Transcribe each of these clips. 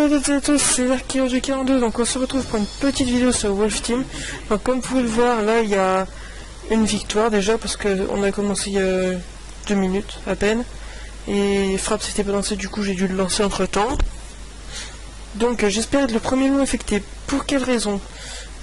Salut à tous, c'est Archeo du 42, donc on se retrouve pour une petite vidéo sur Wolf Team. Donc comme vous pouvez le voir, là il y a une victoire déjà, parce qu'on a commencé il y a 2 minutes à peine. Et Frappe s'était pas lancé, du coup j'ai dû le lancer entre temps. Donc j'espère être le premier lot affecté. Pour quelle raison?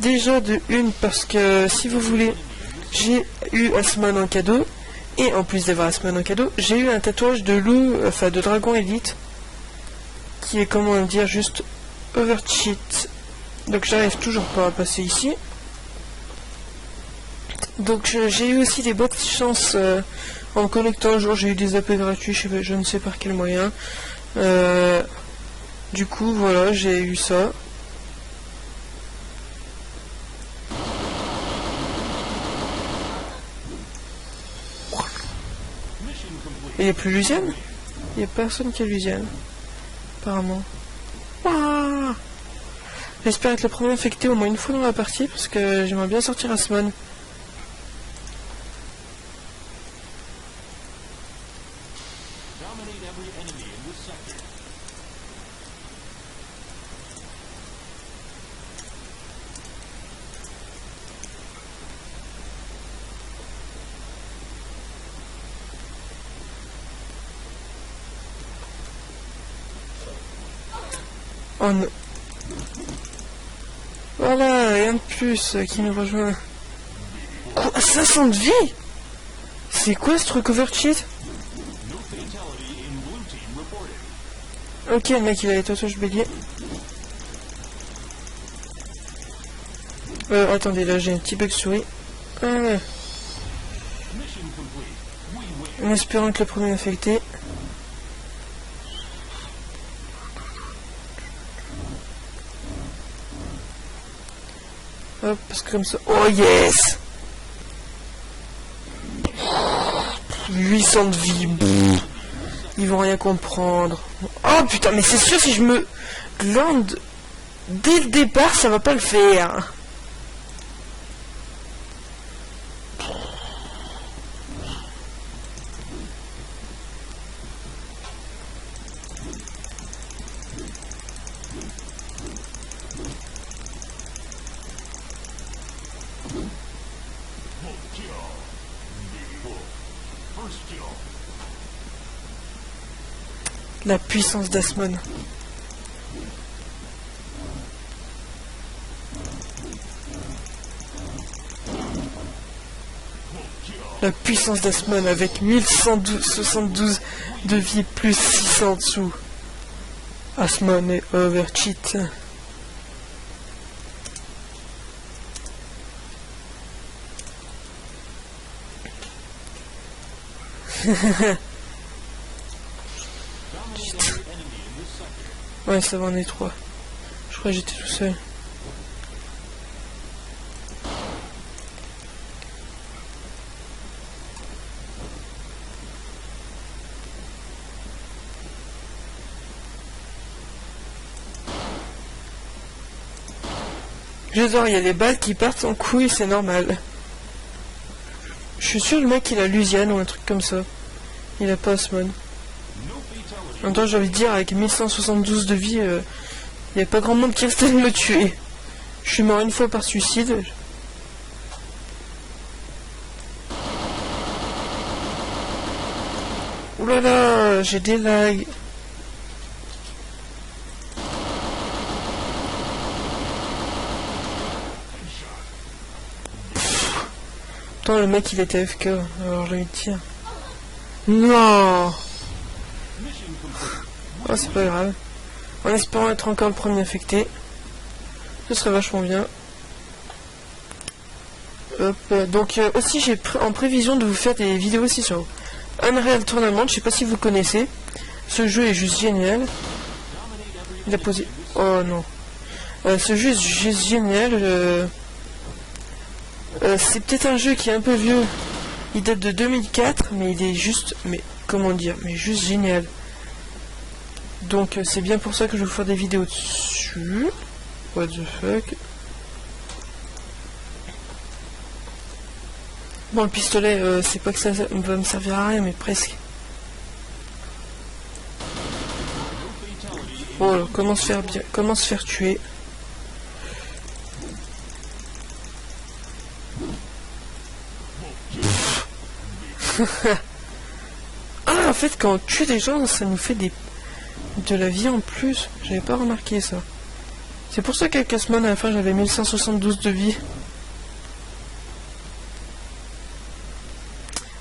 Déjà de une, parce que si vous voulez, j'ai eu Asmon en cadeau. Et en plus d'avoir Asmon en cadeau, j'ai eu un tatouage de loup, enfin de dragon élite. Qui est, comment dire, juste overcheat. Donc j'arrive toujours pas à passer ici. Donc j'ai eu aussi des bonnes chances en connectant un jour. J'ai eu des AP gratuits, je ne sais par quel moyen. Du coup voilà, j'ai eu ça. Il n'y a plus Lucienne? Il n'y a personne qui a Lucienne. Apparemment. Ah, j'espère être le premier infecté au moins une fois dans la partie parce que j'aimerais bien sortir Asmon. Oh non. Voilà, rien de plus qui nous rejoint. Quoi, 500 de vie? C'est quoi ce truc overcheat? Ok, le mec il a les tatouages bélier. Attendez, là j'ai un petit bug souris. Ah ouais. En espérant être le premier affecté. Hop, parce que comme ça... Oh yes! 800 de vie. Ils vont rien comprendre. Oh putain, mais c'est sûr, si je me glande dès le départ, ça va pas le faire. La puissance d'Asmon. La puissance d'Asmon avec 1172 de vie plus 600 en dessous. Asmon est overcheat. Ouais, ça va, on est 3. Je crois que j'étais tout seul. J'adore, il y a les balles qui partent en couille, c'est normal. Je suis sûr le mec il a Lucienne ou un truc comme ça. Il a pas Asmon. En même temps, j'ai envie de dire, avec 1172 de vie, il n'y a pas grand monde qui restait de me tuer. Je suis mort une fois par suicide. Oulala, j'ai des lags. Attends, le mec il était AFK, alors je vais le dire. Non. Oh, c'est pas grave. En espérant être encore le premier affecté. Ce serait vachement bien. Hop, donc aussi j'ai en prévision de vous faire des vidéos aussi sur Unreal Tournament. Je sais pas si vous connaissez. Ce jeu est juste génial. Il a posé... Oh non. Ce jeu est juste génial. C'est peut-être un jeu qui est un peu vieux. Il date de 2004, mais il est juste... Mais comment dire? Mais juste génial. Donc c'est bien pour ça que je vais vous faire des vidéos dessus. What the fuck. Bon, le pistolet, c'est pas que ça va me servir à rien, mais presque. Oh là Alors, comment se faire bien, comment se faire tuer. Ah, en fait, quand on tue des gens, ça nous fait de la vie en plus. J'avais pas remarqué ça. C'est pour ça qu'avec Asmon, à la fin, j'avais 1172 de vie.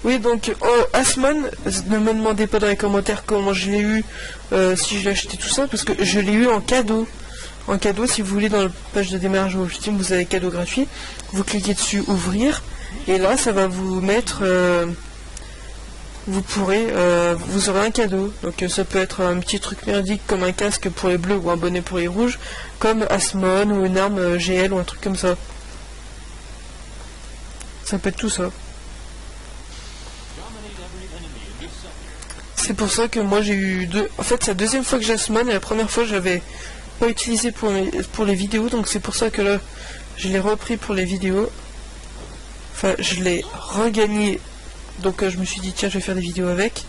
Oui, donc, oh, Asmon, ne me demandez pas dans les commentaires comment je l'ai eu, si je l'ai acheté tout ça, parce que je l'ai eu en cadeau. En cadeau, si vous voulez, dans la page de démarrage au Steam, vous avez cadeau gratuit. Vous cliquez dessus, ouvrir, et là, ça va vous mettre... vous aurez un cadeau. Donc ça peut être un petit truc merdique comme un casque pour les bleus ou un bonnet pour les rouges, comme Asmon ou une arme GL ou un truc comme ça. Ça peut être tout ça. C'est pour ça que moi j'ai eu deux... En fait c'est la deuxième fois que j'ai Asmon et la première fois j'avais pas utilisé pour les vidéos, donc c'est pour ça que là je l'ai repris pour les vidéos. Enfin je l'ai regagné. Donc je me suis dit tiens je vais faire des vidéos avec.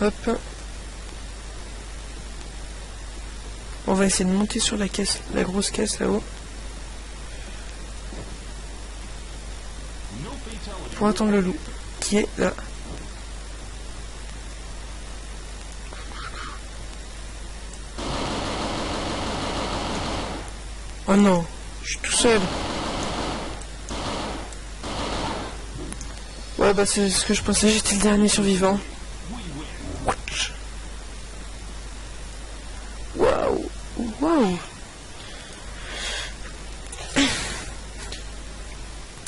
Hop. On va essayer de monter sur la caisse, la grosse caisse là-haut. Pour attendre le loup qui est là. Oh non, je suis tout seul. Ouais bah c'est ce que je pensais, j'étais le dernier survivant. Waouh. Waouh.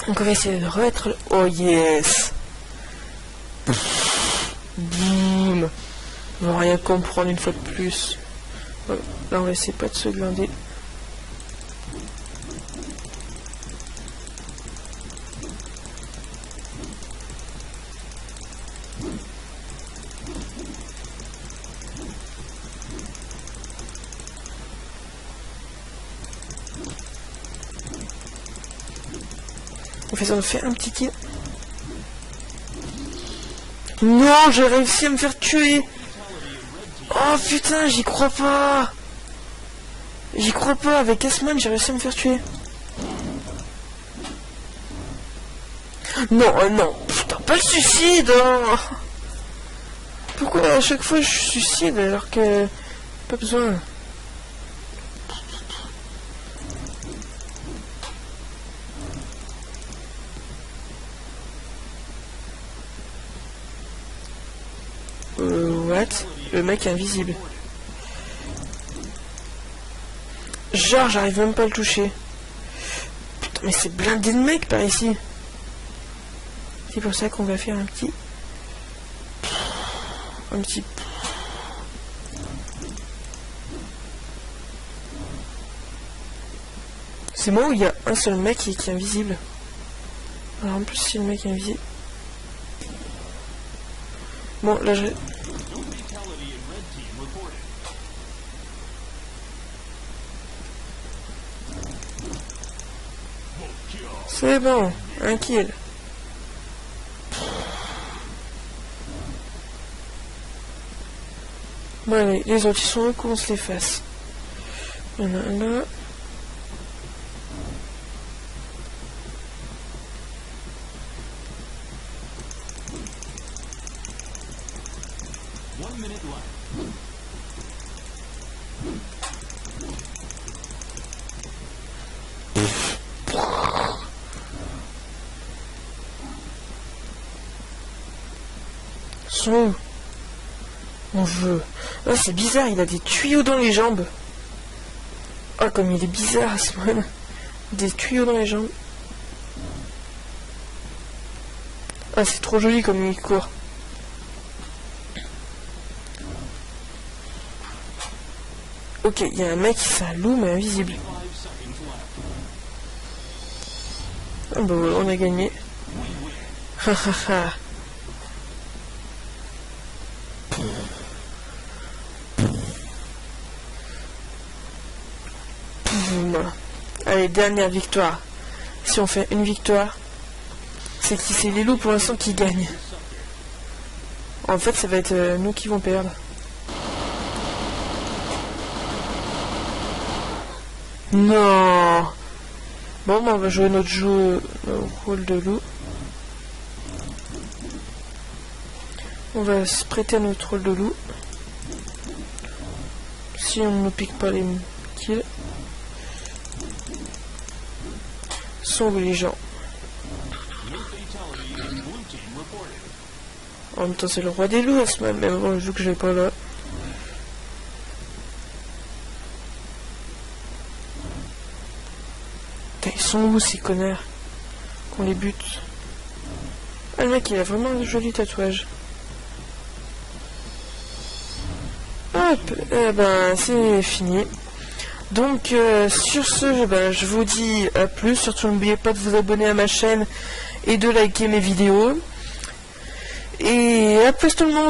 Donc on va essayer de remettre le... Oh yes. Boum. On va rien comprendre une fois de plus. Voilà. Là on va essayer pas de se glander. On fait un petit kill. Non, j'ai réussi à me faire tuer. Oh putain, j'y crois pas. J'y crois pas, avec Asmon, j'ai réussi à me faire tuer. Non, non, putain, pas le suicide hein. Pourquoi à chaque fois je suicide alors que... Pas besoin. What? Le mec est invisible. Genre, j'arrive même pas à le toucher. Putain, mais c'est blindé de mecs par ici. C'est pour ça qu'on va faire un petit... C'est moi où il y a un seul mec qui est invisible. Alors en plus, si le mec est invisible... Bon, là je... C'est bon, un kill. Bon allez, les autres ils sont où qu'on se les fasse. Il y en a un là. Son. On veut. Ah, c'est bizarre, il a des tuyaux dans les jambes. Ah, comme il est bizarre, Asmon. Des tuyaux dans les jambes. Ah, c'est trop joli comme il court. Ok, il y a un mec, c'est un loup, mais invisible. Ah bah voilà, on a gagné. Hahaha. Allez, dernière victoire. Si on fait une victoire, c'est les loups pour l'instant qui gagnent. En fait, ça va être nous qui vont perdre. Non. Bon, bah, on va jouer notre jeu au rôle de loup. On va se prêter à notre rôle de loup. Si on ne pique pas les kills. Sauve les gens. En même temps, c'est le roi des loups à ce moment, même bon, vu que je vais pas là. Putain, ils sont où ces connards qu'on les bute? Ah, le mec, il a vraiment un joli tatouage. Hop, eh ben, c'est fini. Donc, sur ce, je vous dis à plus. Surtout, n'oubliez pas de vous abonner à ma chaîne et de liker mes vidéos. Et à plus tout le monde.